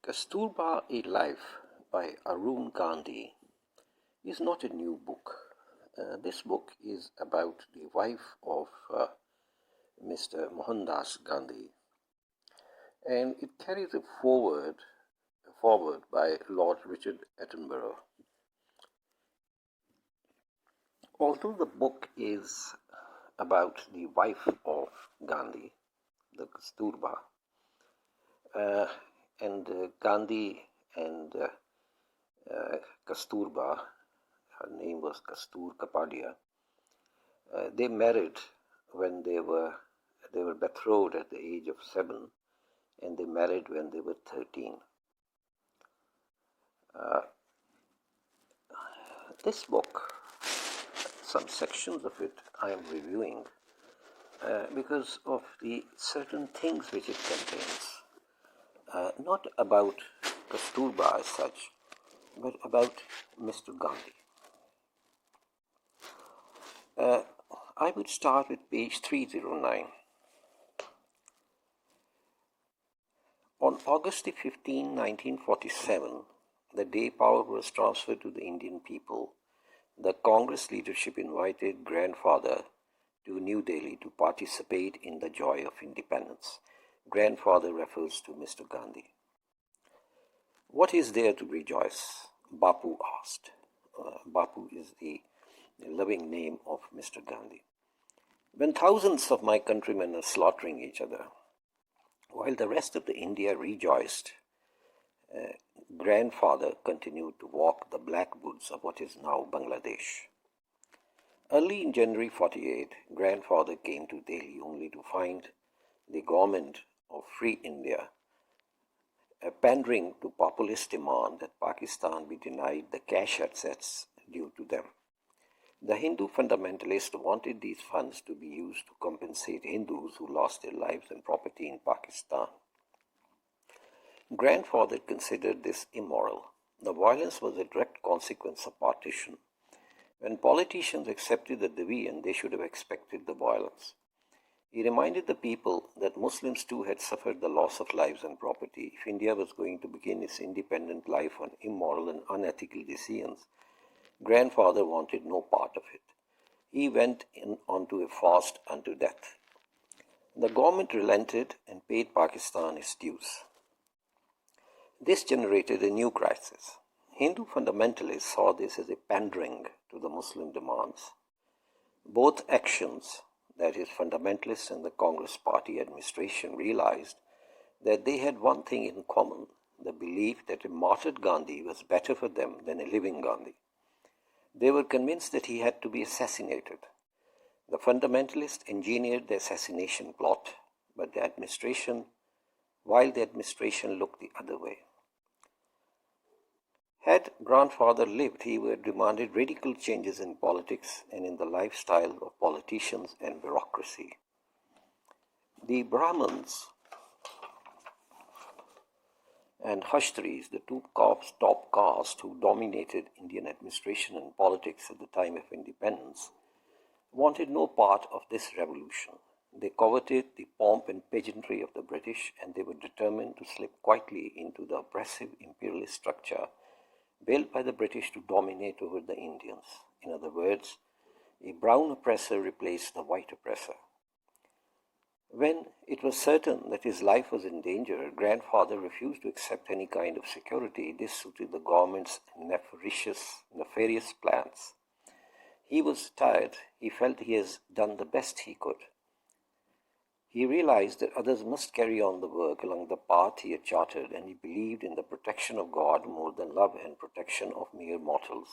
Kasturba A Life by Arun Gandhi is not a new book. This book is about the wife of Mr. Mohandas Gandhi, and it carries a forward by Lord Richard Attenborough. Although the book is about the wife of Gandhi, the Kasturba, and Gandhi and Kasturba, her name was Kastur Kapadia. They married when they were betrothed at the age of 7, and they married when they were 13. This book, some sections of it I am reviewing because of the certain things which it contains. Not about Kasturba as such, but about Mr. Gandhi. I would start with page 309. On August 15, 1947, the day power was transferred to the Indian people, the Congress leadership invited Grandfather to New Delhi to participate in the joy of independence. Grandfather refers to Mr. Gandhi. What is there to rejoice? Bapu asked. Bapu is the loving name of Mr. Gandhi. When thousands of my countrymen are slaughtering each other, while the rest of the India rejoiced, Grandfather continued to walk the black woods of what is now Bangladesh. Early in January 48, Grandfather came to Delhi only to find the government of Free India pandering to populist demand that Pakistan be denied the cash assets due to them. The Hindu fundamentalists wanted these funds to be used to compensate Hindus who lost their lives and property in Pakistan. Grandfather considered this immoral. The violence was a direct consequence of partition. When politicians accepted the division, they should have expected the violence. He reminded the people that Muslims too had suffered the loss of lives and property. If India was going to begin its independent life on immoral and unethical decisions, Grandfather wanted no part of it. He went onto a fast unto death. The government relented and paid Pakistan its dues. This generated a new crisis. Hindu fundamentalists saw this as a pandering to the Muslim demands. Both actions, that is, fundamentalists and the Congress Party administration, realized that they had one thing in common, the belief that a martyred Gandhi was better for them than a living Gandhi. They were convinced that he had to be assassinated. The fundamentalists engineered the assassination plot, but while the administration looked the other way. Had Grandfather lived, he would have demanded radical changes in politics and in the lifestyle of politicians and bureaucracy. The Brahmins and Kshatris, the two top castes who dominated Indian administration and politics at the time of independence, wanted no part of this revolution. They coveted the pomp and pageantry of the British, and they were determined to slip quietly into the oppressive imperialist structure built by the British to dominate over the Indians. In other words, a brown oppressor replaced the white oppressor. When it was certain that his life was in danger, Grandfather refused to accept any kind of security. This suited the government's nefarious plans. He was tired. He felt he has done the best he could. He realized that others must carry on the work along the path he had charted, and he believed in the protection of God more than love and protection of mere mortals.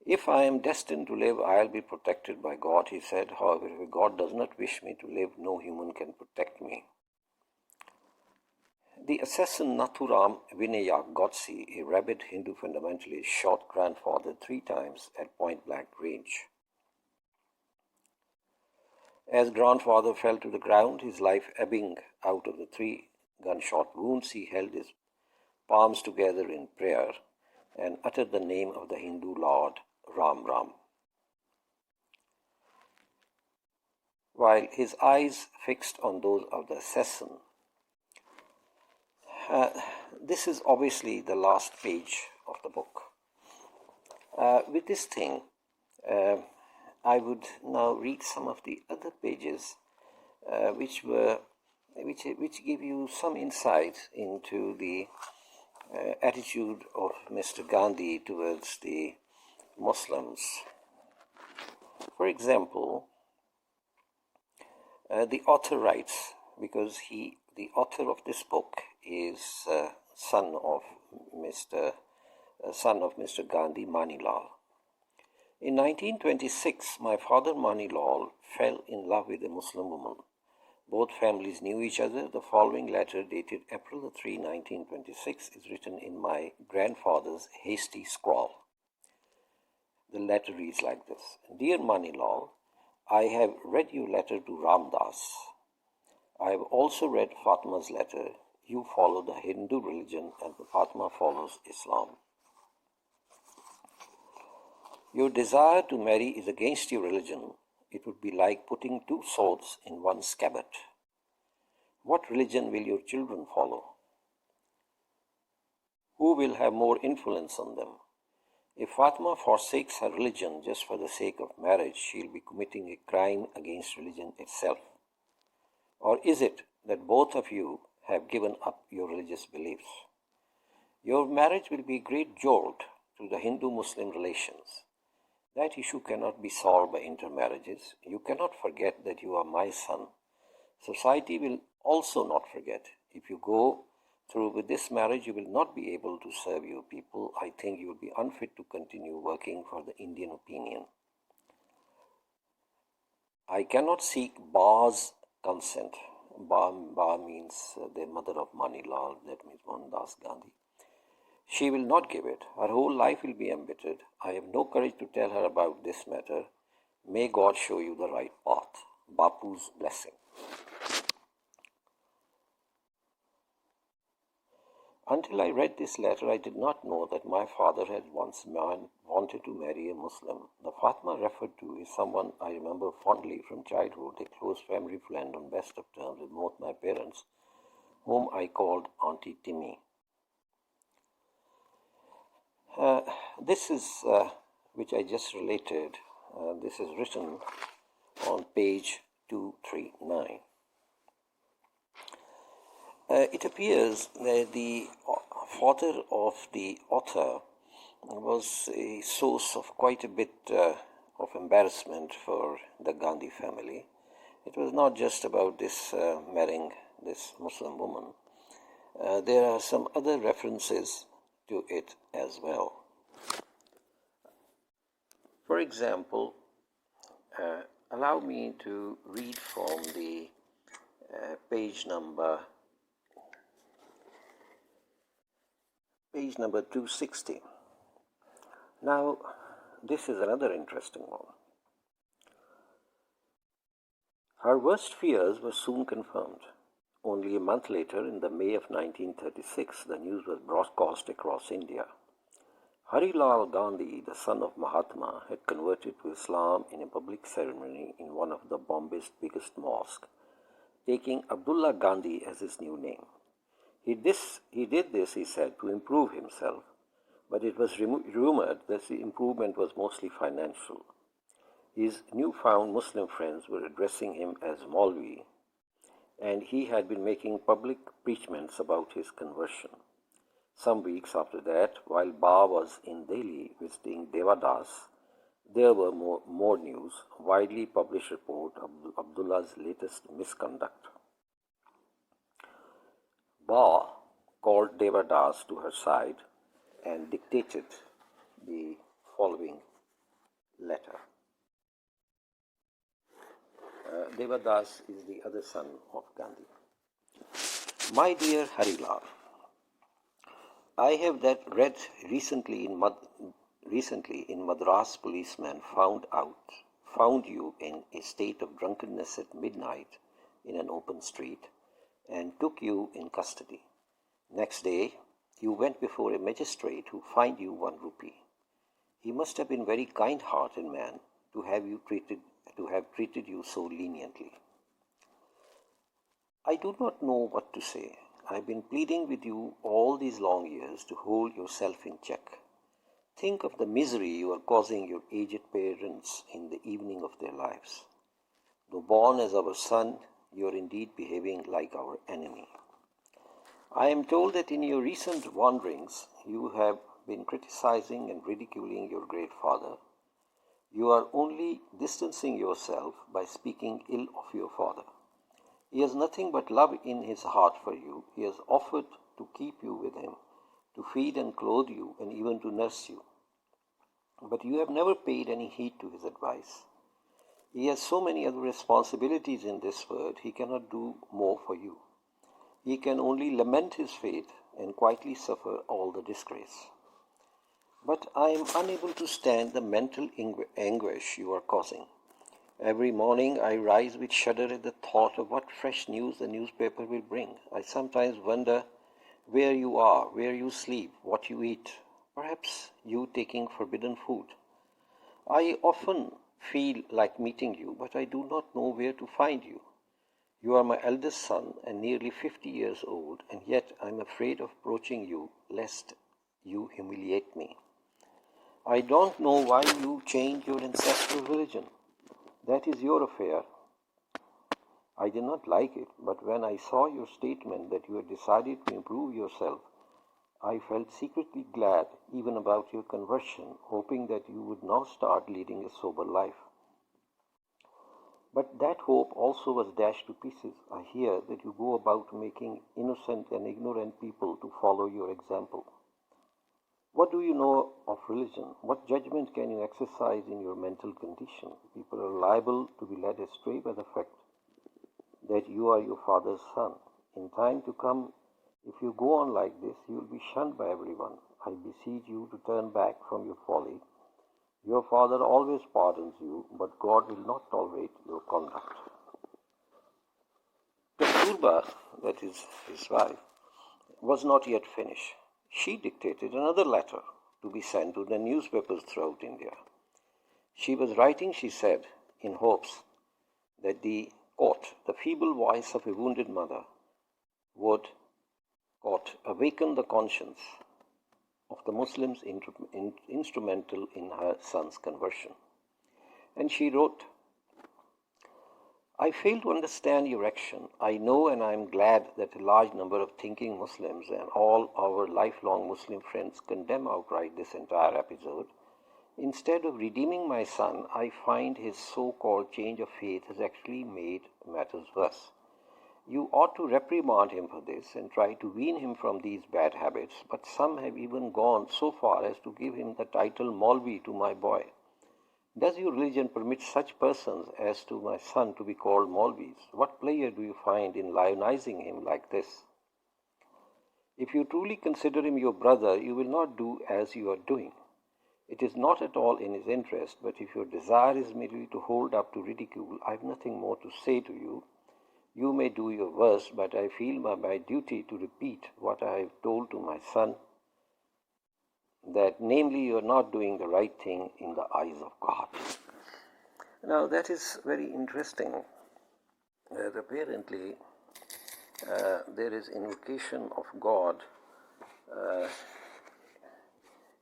If I am destined to live, I'll be protected by God, he said. However, if God does not wish me to live, no human can protect me. The assassin Nathuram Vinayak Godse, a rabid Hindu fundamentalist, shot Grandfather 3 times at point-blank range. As Grandfather fell to the ground, his life ebbing out of the 3 gunshot wounds, he held his palms together in prayer and uttered the name of the Hindu Lord, Ram Ram. While his eyes fixed on those of the assassin, This is obviously the last page of the book. With this thing, I would now read some of the other pages, which give you some insight into the attitude of Mr. Gandhi towards the Muslims. For example, the author writes, because the author of this book is son of Mr. Gandhi, Manilal. In 1926, my father Manilal fell in love with a Muslim woman. Both families knew each other. The following letter, dated April 3, 1926, is written in my grandfather's hasty scrawl. The letter reads like this: Dear Manilal, I have read your letter to Ramdas. I have also read Fatma's letter. You follow the Hindu religion and Fatma follows Islam. Your desire to marry is against your religion. It would be like putting two swords in one scabbard. What religion will your children follow? Who will have more influence on them? If Fatma forsakes her religion just for the sake of marriage, she'll be committing a crime against religion itself. Or is it that both of you have given up your religious beliefs? Your marriage will be a great jolt to the Hindu-Muslim relations. That issue cannot be solved by intermarriages. You cannot forget that you are my son. Society will also not forget. If you go through with this marriage, you will not be able to serve your people. I think you will be unfit to continue working for the Indian opinion. I cannot seek Ba's consent. Ba means the mother of Manilal, that means Mohandas Gandhi. She will not give it. Her whole life will be embittered. I have no courage to tell her about this matter. May God show you the right path. Bapu's blessing. Until I read this letter, I did not know that my father had once wanted to marry a Muslim. The Fatma referred to is someone I remember fondly from childhood, a close family friend on best of terms with both my parents, whom I called Auntie Timmy. This is, which I just related, this is written on page 239. It appears that the father of the author was a source of quite a bit of embarrassment for the Gandhi family. It was not just about this marrying this Muslim woman. There are some other references to it as well. For example, allow me to read from the page number 260. Now, this is another interesting one. Her worst fears were soon confirmed. Only a month later, in the May of 1936, the news was broadcast across India. Harilal Gandhi, the son of Mahatma, had converted to Islam in a public ceremony in one of the Bombay's biggest mosques, taking Abdullah Gandhi as his new name. He did this, he said, to improve himself, but it was rumored that the improvement was mostly financial. His newfound Muslim friends were addressing him as Maulvi, and he had been making public preachments about his conversion. Some weeks after that, while Ba was in Delhi visiting Devadas, there were more news, widely published report of Abdullah's latest misconduct. Ba called Devadas to her side and dictated the following letter. Devadas is the other son of Gandhi. My dear Harilal, I have read recently in Madras policeman found you in a state of drunkenness at midnight in an open street and took you in custody. Next day, you went before a magistrate who fined you 1 rupee. He must have been very kind-hearted man to have treated you so leniently. I do not know what to say. I've been pleading with you all these long years to hold yourself in check. Think of the misery you are causing your aged parents in the evening of their lives. Though born as our son, you are indeed behaving like our enemy. I am told that in your recent wanderings, you have been criticizing and ridiculing your great father. You are only distancing yourself by speaking ill of your father. He has nothing but love in his heart for you. He has offered to keep you with him, to feed and clothe you, and even to nurse you. But you have never paid any heed to his advice. He has so many other responsibilities in this world, he cannot do more for you. He can only lament his fate and quietly suffer all the disgrace. But I am unable to stand the mental anguish you are causing. Every morning I rise with shudder at the thought of what fresh news the newspaper will bring. I sometimes wonder where you are, where you sleep, what you eat. Perhaps you taking forbidden food. I often feel like meeting you, but I do not know where to find you. You are my eldest son and nearly 50 years old, and yet I am afraid of approaching you lest you humiliate me. I don't know why you changed your ancestral religion. That is your affair. I did not like it, but when I saw your statement that you had decided to improve yourself, I felt secretly glad even about your conversion, hoping that you would now start leading a sober life. But that hope also was dashed to pieces. I hear that you go about making innocent and ignorant people to follow your example. What do you know of religion? What judgment can you exercise in your mental condition? People are liable to be led astray by the fact that you are your father's son. In time to come, if you go on like this, you will be shunned by everyone. I beseech you to turn back from your folly. Your father always pardons you, but God will not tolerate your conduct. Kasturba, that is his wife, was not yet finished. She dictated another letter to be sent to the newspapers throughout India. She was writing, she said, in hopes that the feeble voice of a wounded mother would, awaken the conscience of the Muslims instrumental in her son's conversion. And she wrote, I fail to understand your action. I know and I am glad that a large number of thinking Muslims and all our lifelong Muslim friends condemn outright this entire episode. Instead of redeeming my son, I find his so-called change of faith has actually made matters worse. You ought to reprimand him for this and try to wean him from these bad habits, but some have even gone so far as to give him the title Maulvi to my boy. Does your religion permit such persons as to my son to be called Maulvis? What pleasure do you find in lionizing him like this? If you truly consider him your brother, you will not do as you are doing. It is not at all in his interest, but if your desire is merely to hold up to ridicule, I have nothing more to say to you. You may do your worst, but I feel by my duty to repeat what I have told to my son, that namely you are not doing the right thing in the eyes of God. Now that is very interesting. Apparently there is invocation of God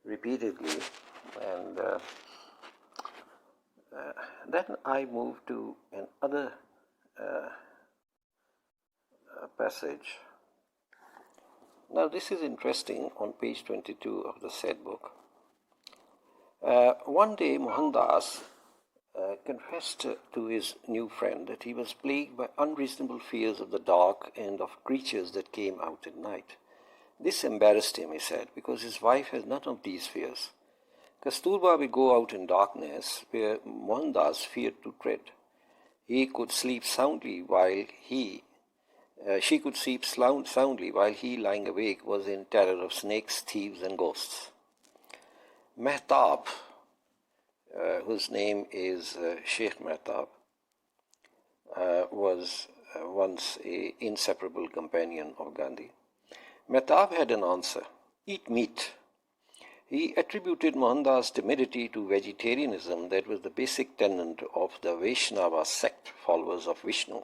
repeatedly, and then I move to another passage. Now this is interesting on page 22 of the said book. One day Mohandas confessed to his new friend that he was plagued by unreasonable fears of the dark and of creatures that came out at night. This embarrassed him, he said, because his wife has none of these fears. Kasturba will go out in darkness where Mohandas feared to tread. He could sleep soundly while she could sleep soundly while he, lying awake, was in terror of snakes, thieves, and ghosts. Mehtab, whose name is Sheikh Mehtab, was once an inseparable companion of Gandhi. Mehtab had an answer: eat meat. He attributed Mohandas' timidity to vegetarianism that was the basic tenet of the Vaishnava sect, followers of Vishnu.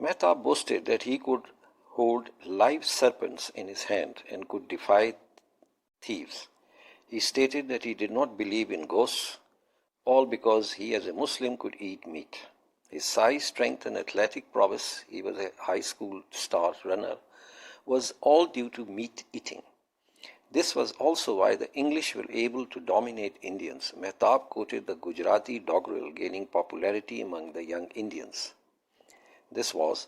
Mehtab boasted that he could hold live serpents in his hand and could defy thieves. He stated that he did not believe in ghosts, all because he as a Muslim could eat meat. His size, strength and athletic prowess, he was a high school star runner, was all due to meat eating. This was also why the English were able to dominate Indians. Mehtab quoted the Gujarati doggerel gaining popularity among the young Indians. This was,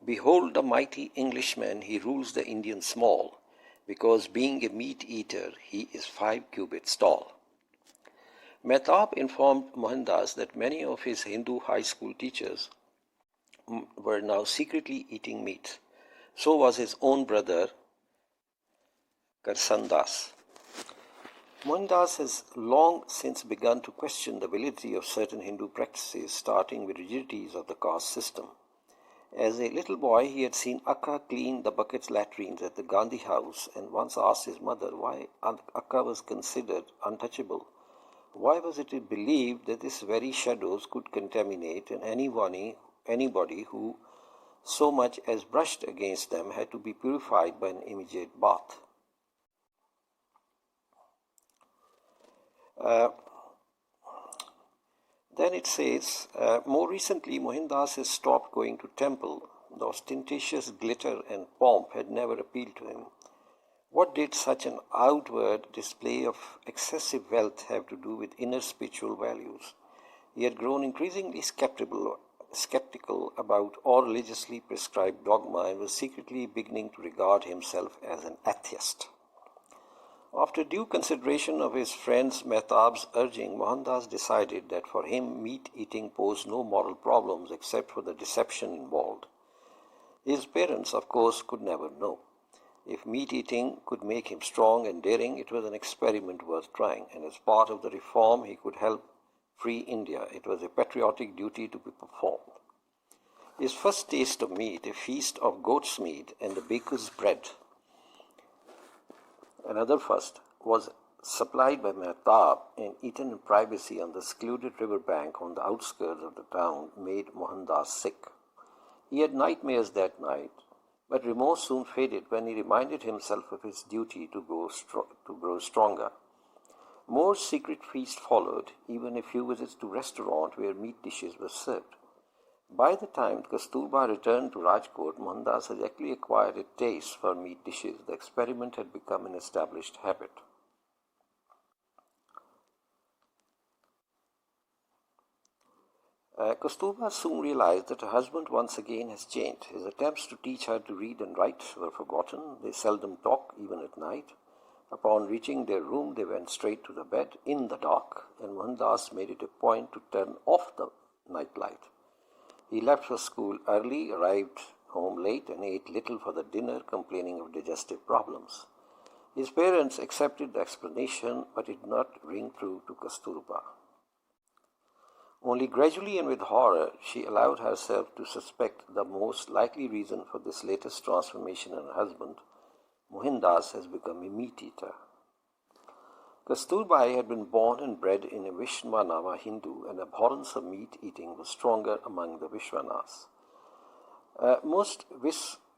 "Behold the mighty Englishman, he rules the Indian small, because being a meat eater, he is 5 cubits tall." Mehtab informed Mohandas that many of his Hindu high school teachers were now secretly eating meat. So was his own brother, Karsandas. Mohandas has long since begun to question the validity of certain Hindu practices, starting with rigidities of the caste system. As a little boy, he had seen Akka clean the bucket's latrines at the Gandhi house and once asked his mother why Akka was considered untouchable. Why was it believed that these very shadows could contaminate, and anybody who so much as brushed against them had to be purified by an immediate bath? Then it says, more recently Mohandas has stopped going to temple. The ostentatious glitter and pomp had never appealed to him. What did such an outward display of excessive wealth have to do with inner spiritual values? He had grown increasingly skeptical about all religiously prescribed dogma and was secretly beginning to regard himself as an atheist. After due consideration of his friend Mehtab's urging, Mohandas decided that for him meat eating posed no moral problems except for the deception involved. His parents, of course, could never know. If meat eating could make him strong and daring, it was an experiment worth trying, and as part of the reform he could help free India. It was a patriotic duty to be performed. His first taste of meat, a feast of goat's meat and the baker's bread, another first, was supplied by Mehtab and eaten in privacy on the secluded river bank on the outskirts of the town, made Mohandas sick. He had nightmares that night, but remorse soon faded when he reminded himself of his duty to grow stronger. More secret feasts followed, even a few visits to restaurants where meat dishes were served. By the time Kasturba returned to Rajkot, Mohandas had actually acquired a taste for meat dishes. The experiment had become an established habit. Kasturba soon realized that her husband once again has changed. His attempts to teach her to read and write were forgotten. They seldom talk, even at night. Upon reaching their room, they went straight to the bed in the dark, and Mohandas made it a point to turn off the night light. He left for school early, arrived home late, and ate little for the dinner, complaining of digestive problems. His parents accepted the explanation, but it did not ring true to Kasturba. Only gradually and with horror, she allowed herself to suspect the most likely reason for this latest transformation in her husband. Mohandas has become a meat eater. Kasturba had been born and bred in a Vaishnava Hindu, and abhorrence of meat eating was stronger among the Vaishnanas. Most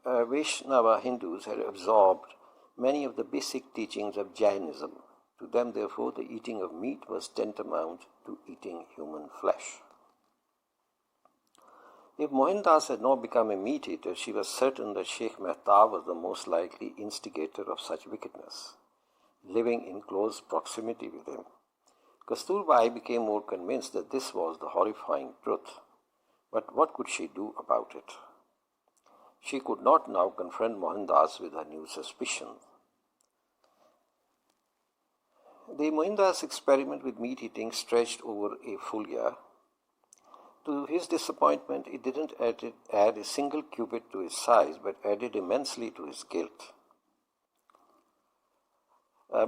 Vaishnava Hindus had absorbed many of the basic teachings of Jainism. To them, therefore, the eating of meat was tantamount to eating human flesh. If Mohandas had not become a meat eater, she was certain that Sheikh Mehtab was the most likely instigator of such wickedness, living in close proximity with him. Kasturba became more convinced that this was the horrifying truth. But what could she do about it? She could not now confront Mohandas with her new suspicion. The Mohandas experiment with meat eating stretched over a full year. To his disappointment, it didn't add a single cubit to his size, but added immensely to his guilt.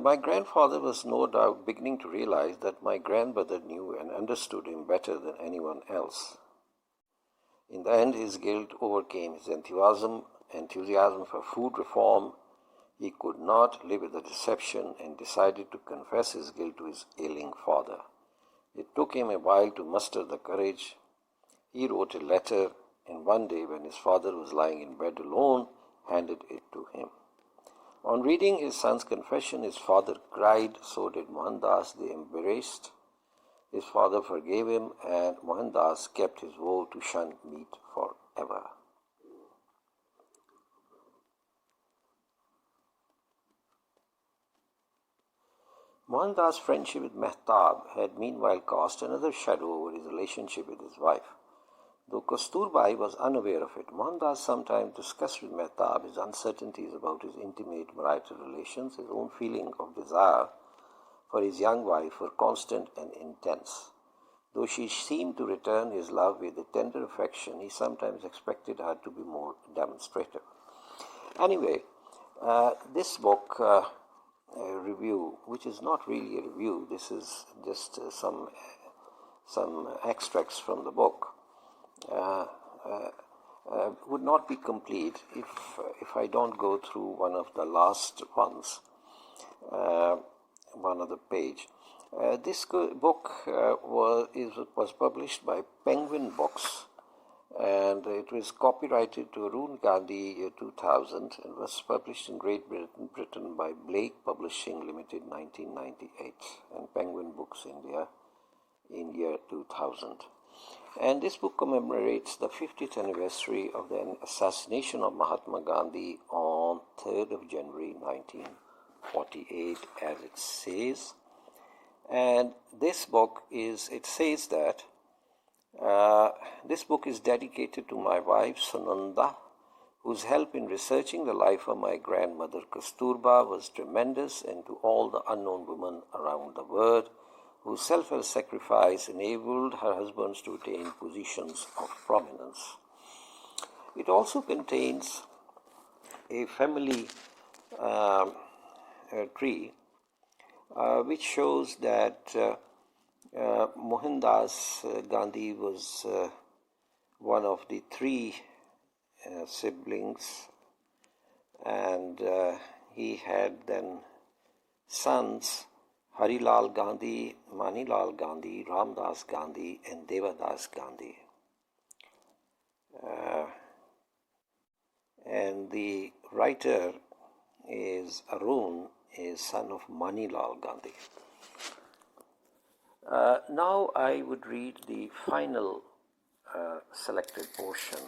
My grandfather was no doubt beginning to realize that my grandmother knew and understood him better than anyone else. In the end, his guilt overcame his enthusiasm for food reform. He could not live with the deception and decided to confess his guilt to his ailing father. It took him a while to muster the courage. He wrote a letter, and one day when his father was lying in bed alone, handed it to him. On reading his son's confession, his father cried, so did Mohandas. They embraced. His father forgave him, and Mohandas kept his vow to shun meat forever. Mohandas' friendship with Mehtab had meanwhile cast another shadow over his relationship with his wife. Though Kasturba was unaware of it, Mohandas sometimes discussed with Mehtab his uncertainties about his intimate marital relations. His own feeling of desire for his young wife were constant and intense. Though she seemed to return his love with a tender affection, he sometimes expected her to be more demonstrative. Anyway, this book review, which is not really a review, this is just some extracts from the book, would not be complete if I don't go through one of the last ones, one other page. This book was published by Penguin Books, and it was copyrighted to Arun Gandhi, year 2000, and was published in Great Britain by Blake Publishing Limited, 1998, and Penguin Books India in year 2000. And this book commemorates the 50th anniversary of the assassination of Mahatma Gandhi on 3rd of January 1948, as it says. And this book says that this book is dedicated to my wife Sunanda, whose help in researching the life of my grandmother Kasturba was tremendous, and to all the unknown women around the world whose selfless sacrifice enabled her husbands to attain positions of prominence. It also contains a family tree which shows that Mohandas Gandhi was one of the three siblings, and he had then sons Harilal Gandhi, Manilal Gandhi, Ramdas Gandhi, and Devadas Gandhi. And the writer is Arun, is son of Manilal Gandhi. Now I would read the final selected portion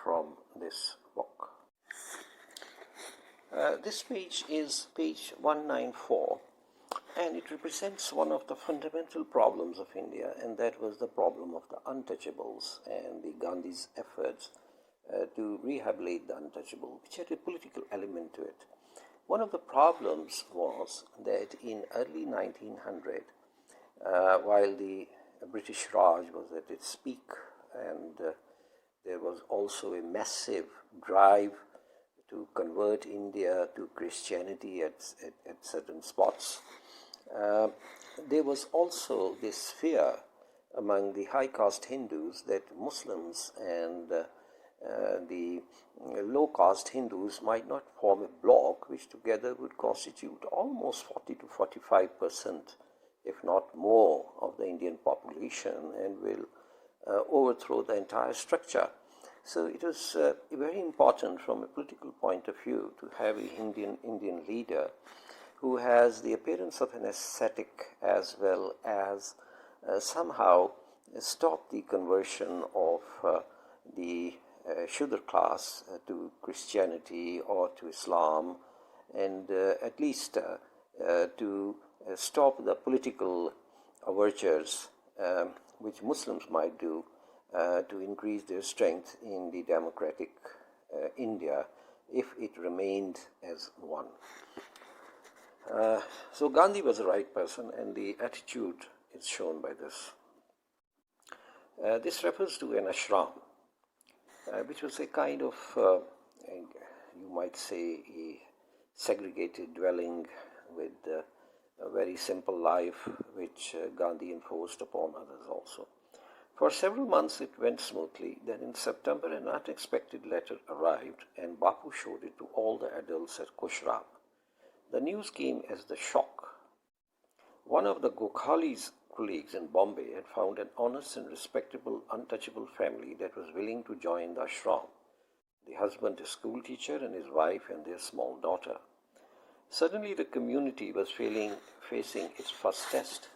from this book. This page is page 194, and it represents one of the fundamental problems of India, and that was the problem of the untouchables and the Gandhi's efforts to rehabilitate the untouchable, which had a political element to it. One of the problems was that in early 1900, while the British Raj was at its peak, and there was also a massive drive to convert India to Christianity at certain spots, there was also this fear among the high caste Hindus that Muslims and the low caste Hindus might not form a bloc which together would constitute almost 40 to 45%, if not more, of the Indian population, and will overthrow the entire structure. So it was very important from a political point of view to have an Indian leader who has the appearance of an ascetic as well as somehow stop the conversion of the Shudra class to Christianity or to Islam, and at least to stop the political overtures which Muslims might do to increase their strength in the democratic India if it remained as one. So Gandhi was the right person, and the attitude is shown by this. This refers to an ashram, which was a kind of, you might say, a segregated dwelling with a very simple life, which Gandhi enforced upon others also. For several months it went smoothly. Then in September an unexpected letter arrived, and Bapu showed it to all the adults at Kushram. The news came as the shock. One of the Gokhale's colleagues in Bombay had found an honest and respectable, untouchable family that was willing to join the ashram. the husband a school teacher and his wife and their small daughter. Suddenly the community was facing its first test.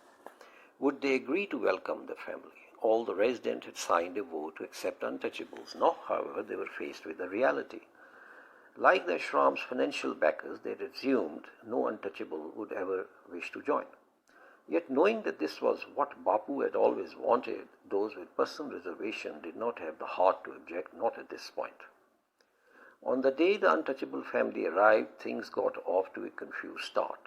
Would they agree to welcome the family? All the residents had signed a vote to accept untouchables. Now, however, they were faced with a reality. Like the ashram's financial backers, they had assumed no untouchable would ever wish to join. Yet knowing that this was what Bapu had always wanted, those with personal reservation did not have the heart to object, not at this point. On the day the untouchable family arrived, things got off to a confused start.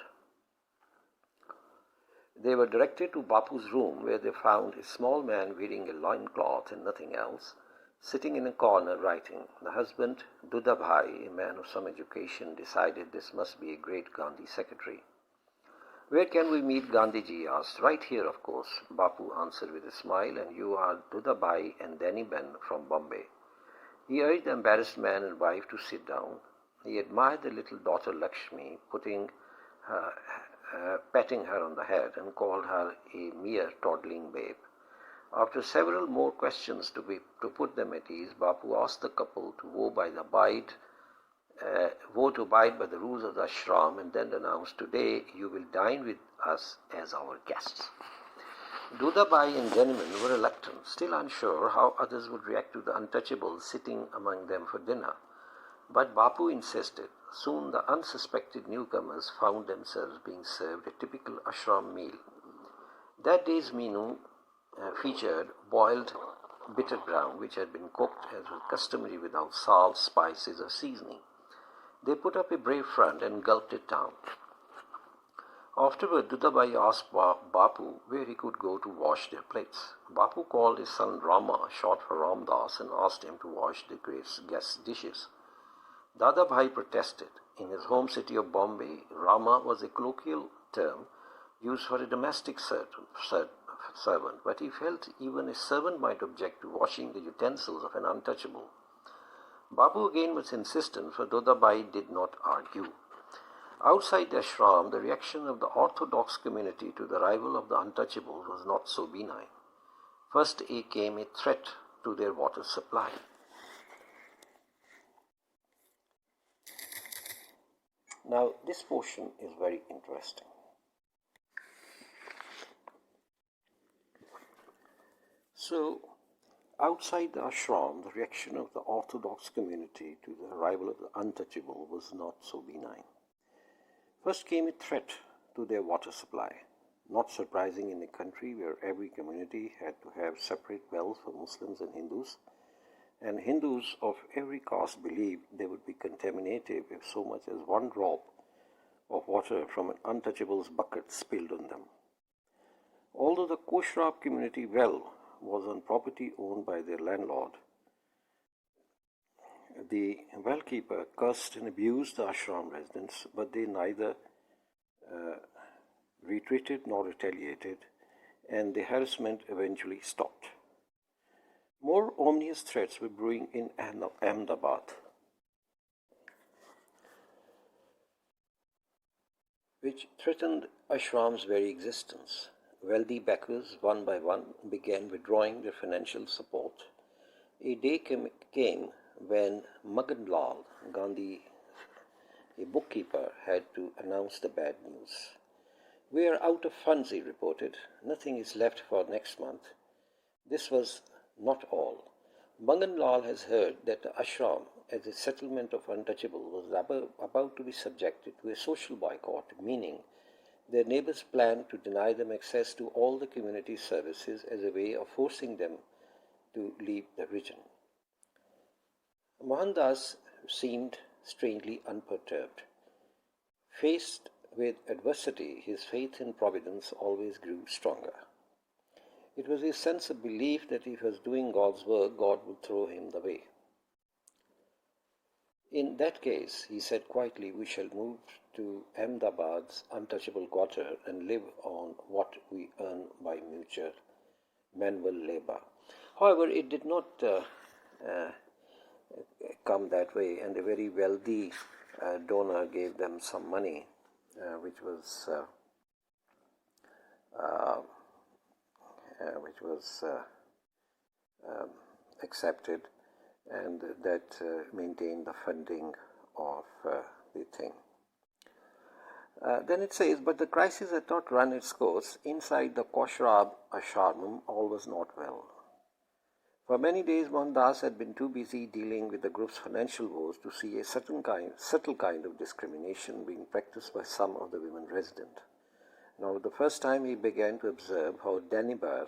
They were directed to Bapu's room, where they found a small man wearing a loincloth and nothing else, sitting in a corner writing. The husband, Dudabhai, a man of some education, decided this must be a great Gandhi secretary. Where can we meet Gandhiji? Asked. Right here, of course, Bapu answered with a smile, and you are Dudabhai and Deniben from Bombay. He urged the embarrassed man and wife to sit down. He admired the little daughter Lakshmi, patting her on the head, and called her a mere toddling babe. After several more questions to put them at ease, Bapu asked the couple to vote to abide by the rules of the ashram, and then announced, today you will dine with us as our guests. Dudabai and Gentlemen were reluctant, still unsure how others would react to the untouchables sitting among them for dinner. But Bapu insisted. Soon the unsuspected newcomers found themselves being served a typical ashram meal. That day's menu featured boiled bitter brown, which had been cooked as was customary without salt, spices, or seasoning. They put up a brave front and gulped it down. Afterward, Dudabai asked Bapu where he could go to wash their plates. Bapu called his son Rama, short for Ramdas, and asked him to wash the guests' dishes. Dadabhai protested. In his home city of Bombay, Rama was a colloquial term used for a domestic servant, but he felt even a servant might object to washing the utensils of an untouchable. Bapu again was insistent, for Dodabai did not argue. Outside the ashram, the reaction of the orthodox community to the arrival of the untouchable was not so benign. First came a threat to their water supply. Now, this portion is very interesting. So, outside the ashram, the reaction of the orthodox community to the arrival of the untouchable was not so benign. First came a threat to their water supply, not surprising in a country where every community had to have separate wells for Muslims and Hindus of every caste believed they would be contaminated if so much as one drop of water from an untouchable's bucket spilled on them. Although the Koshrab community well was on property owned by their landlord, the well-keeper cursed and abused the ashram residents, but they neither retreated nor retaliated, and the harassment eventually stopped. More ominous threats were brewing in Ahmedabad, which threatened ashram's very existence. Wealthy backers, one by one, began withdrawing their financial support. A day came when Magan Lal Gandhi, a bookkeeper, had to announce the bad news. We are out of funds, he reported. Nothing is left for next month. This was not all. Magan Lal has heard that the ashram, as a settlement of untouchable, was about to be subjected to a social boycott, meaning their neighbors planned to deny them access to all the community services as a way of forcing them to leave the region. Mohandas seemed strangely unperturbed. Faced with adversity, his faith in providence always grew stronger. It was his sense of belief that if he was doing God's work, God would throw him the way. In that case, he said quietly, we shall move to Ahmedabad's untouchable quarter and live on what we earn by mutual manual labor. However, it did not come that way, and a very wealthy donor gave them some money, which was accepted, and that maintained the funding of the thing. Then it says, but the crisis had not run its course. Inside the Koshrab Asharnam, all was not well. For many days, Mohandas had been too busy dealing with the group's financial woes to see a subtle kind of discrimination being practiced by some of the women resident. Now, the first time he began to observe how Danibar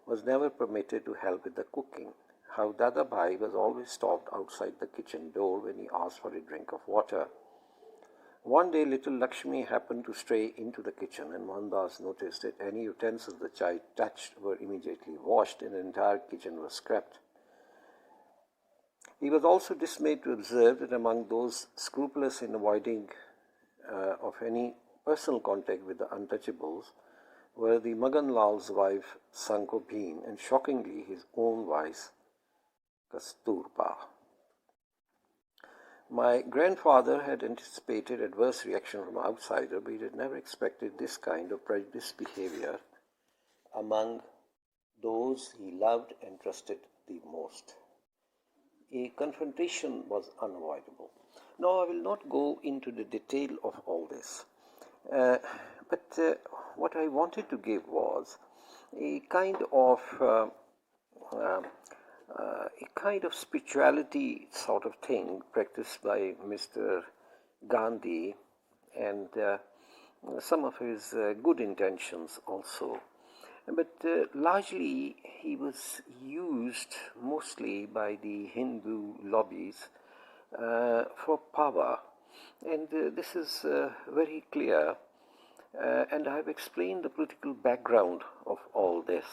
was never permitted to help with the cooking, how Dadabhai was always stopped outside the kitchen door when he asked for a drink of water. One day, little Lakshmi happened to stray into the kitchen, and Mohandas noticed that any utensils the child touched were immediately washed, and the entire kitchen was scrubbed. He was also dismayed to observe that among those scrupulous in avoiding of any personal contact with the untouchables were the Magan Lal's wife Sanko Bheen, and shockingly his own wife Kasturba. My grandfather had anticipated adverse reaction from an outsider, but he had never expected this kind of prejudiced behavior among those he loved and trusted the most. A confrontation was unavoidable. Now, I will not go into the detail of all this, but what I wanted to give was a kind of spirituality sort of thing practiced by Mr. Gandhi, and some of his good intentions also. But largely he was used mostly by the Hindu lobbies for power, and this is very clear, and I have explained the political background of all this.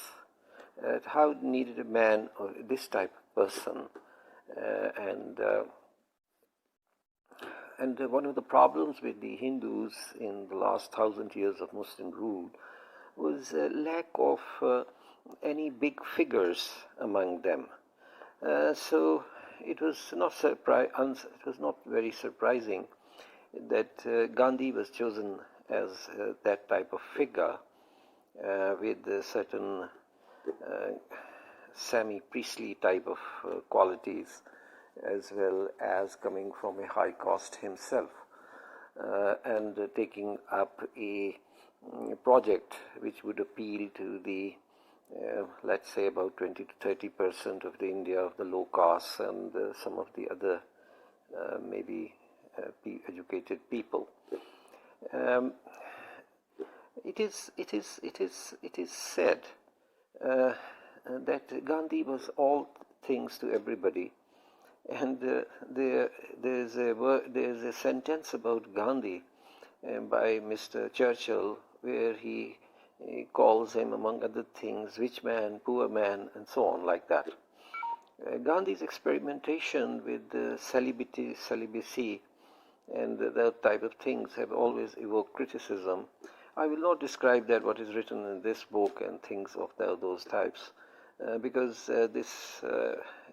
How it needed a man or this type of person, and one of the problems with the Hindus in the last 1,000 years of Muslim rule was a lack of any big figures among them. So it was not very surprising that Gandhi was chosen as that type of figure with certain semi-priestly type of qualities, as well as coming from a high caste himself, and taking up a project which would appeal to the let's say about 20 to 30% of the India of the low caste and some of the other maybe educated people. It is said that Gandhi was all things to everybody, and there is a sentence about Gandhi by Mr. Churchill where he calls him, among other things, rich man, poor man, and so on like that. Gandhi's experimentation with celibacy and that type of things have always evoked criticism. I will not describe that what is written in this book and things of those types, because this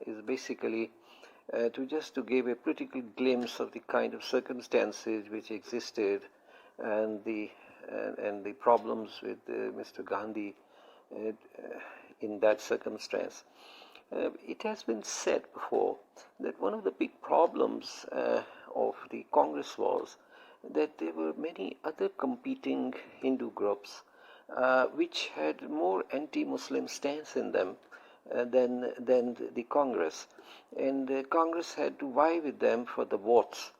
is basically to give a political glimpse of the kind of circumstances which existed and the problems with Mr. Gandhi in that circumstance. It has been said before that one of the big problems of the Congress was that there were many other competing Hindu groups which had more anti-Muslim stance in them than the Congress, and Congress had to vie with them for the votes,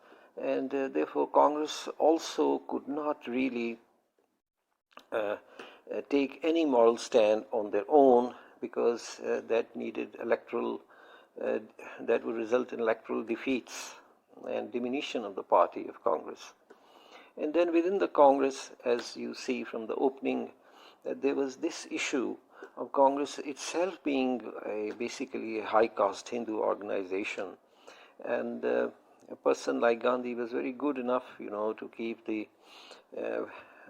and therefore Congress also could not really take any moral stand on their own, because that needed that would result in electoral defeats and diminution of the party of Congress. And then within the Congress, as you see from the opening, that there was this issue of Congress itself being basically a high caste Hindu organization, and a person like Gandhi was very good enough, to keep the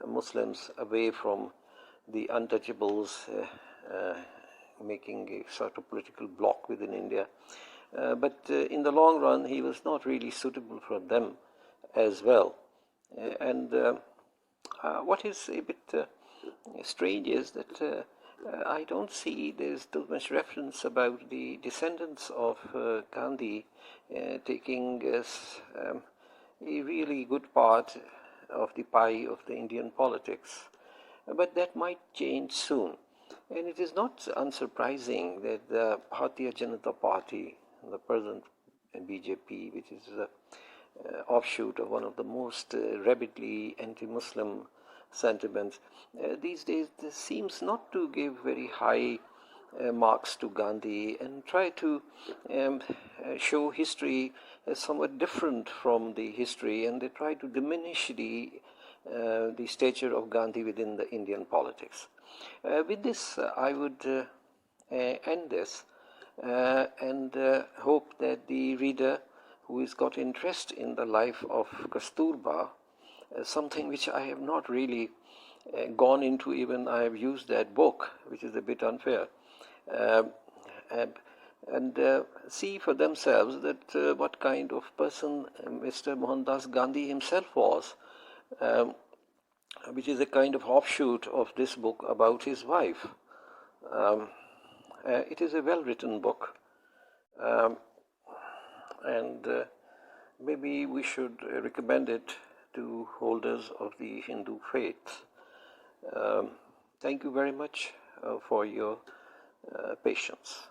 Muslims away from the untouchables, making a sort of political bloc within India. But in the long run, he was not really suitable for them as well. And what is a bit strange is that I don't see there's too much reference about the descendants of Gandhi taking a really good part of the pie of the Indian politics. But that might change soon. And it is not unsurprising that the Bharatiya Janata Party, the present BJP, which is the offshoot of one of the most rabidly anti-Muslim sentiments, these days this seems not to give very high marks to Gandhi and try to show history as somewhat different from the history, and they try to diminish the stature of Gandhi within the Indian politics. With this, I would end this and hope that the reader who has got interest in the life of Kasturba, something which I have not really gone into, even I have used that book, which is a bit unfair, and see for themselves that what kind of person Mr. Mohandas Gandhi himself was, which is a kind of offshoot of this book about his wife. It is a well-written book, and maybe we should recommend it to holders of the Hindu faith. Thank you very much for your patience.